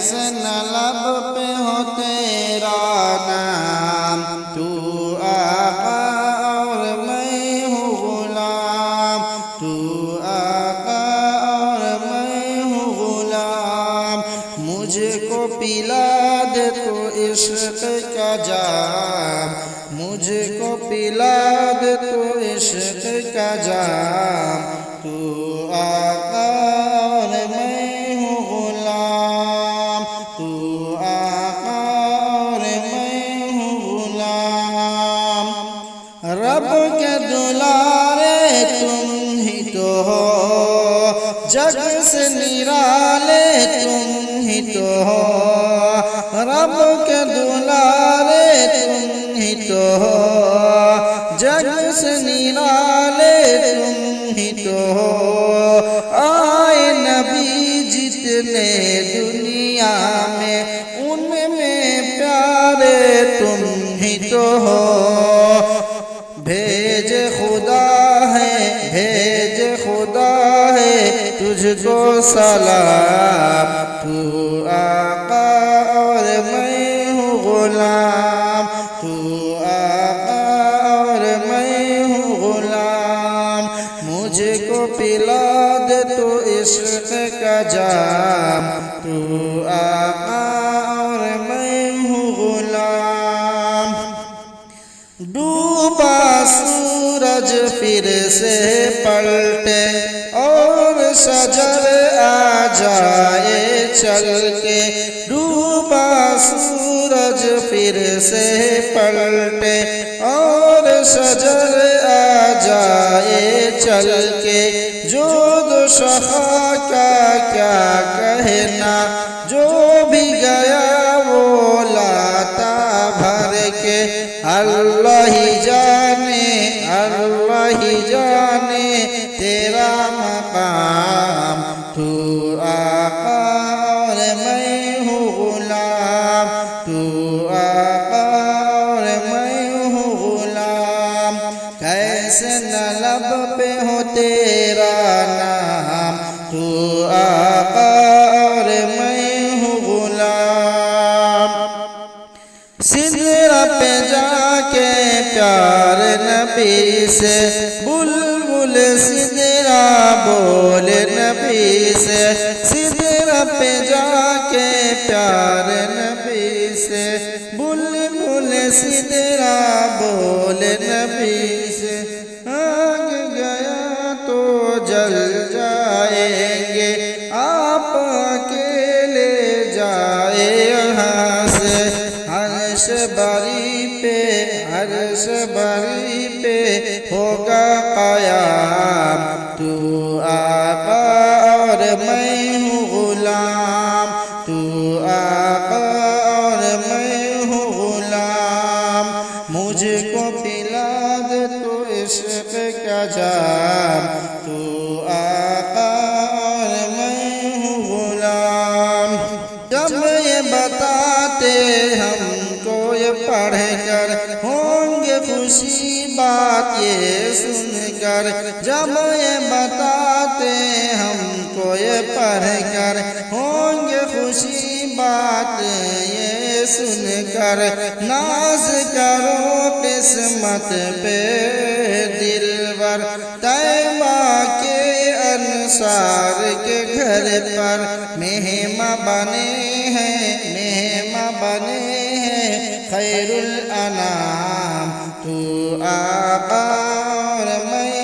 कैसे न लब पे हो तेरा नाम। तू आका और मैं हूँ गुलाम, तू आका और मैं हूँ गुलाम। मुझको पिला दे तो इश्क का जाम, मुझको पिला दे तो इश्क का जाम। तू आका और मैं हूँ गुलाम, तू आका और मैं हूँ गुलाम। रब के दुलारे तुम ही तो हो, जग से निराले तुम ही तो हो। रब के दुलारे तुम ही तो हो, जग से निराले तुम ही तो हो। आए नबी जितने दुनिया में, उनमें प्यारे तुम ही तो हो। भेज खुदा है, भेज खुदा है तुझको सलाम। तू आका और मैं हूँ गुलाम, तू आका और मैं हूँ गुलाम। मुझको पिला दे तो इश्क का जाम। तू आका और मैं हूँ गुलाम। डूबा सूरज फिर से पलटे और सजर आ जाए चल के। डूबा सूरज फिर से पलटे और सजर आ जाए चल के। जो दुशखा का क्या कहना, जो भी गया वो लाता भर के। अल्लाह ही जाने, अल्लाह ही जाने तेरा मकाम। तू आका और मैं हूँ गुलाम, तू आका और मैं हूँ गुलाम। कैसे न लब पे हो तेरा नाम। तू आका और मैं हूँ गुलाम। सिदरा पे जाके प्यार नबी से, बुलबुल सिदरा बोले नबी से। सिदरा पे जाके प्यार नबी से, बुलबुल सिदरा बोले नबी से। आग गया तो जल जाएंगे, आप अकेले जाए यहाँ से। अर्श बरी पे, अर्श बरी पे होगा क़याम। तू आका और मैं हूँ गुलाम, तू आका और मैं हूँ गुलाम। मुझको पिला दे तो इश्क का जाम। तू आका और मैं हूँ गुलाम। जब ये बताते हमको ये पढ़ कर, होंगे खुशी बात ये सुनकर। जब ये बताते हमको ये पढ़ कर, होंगे खुशी बात ये सुनकर। नाज करो किस्मत पे दिलवर, तैबा के अंसार के घर पर मेहमा बने हैं, मेहमा बने हैं खैरुल अनाम। तू आका और मैं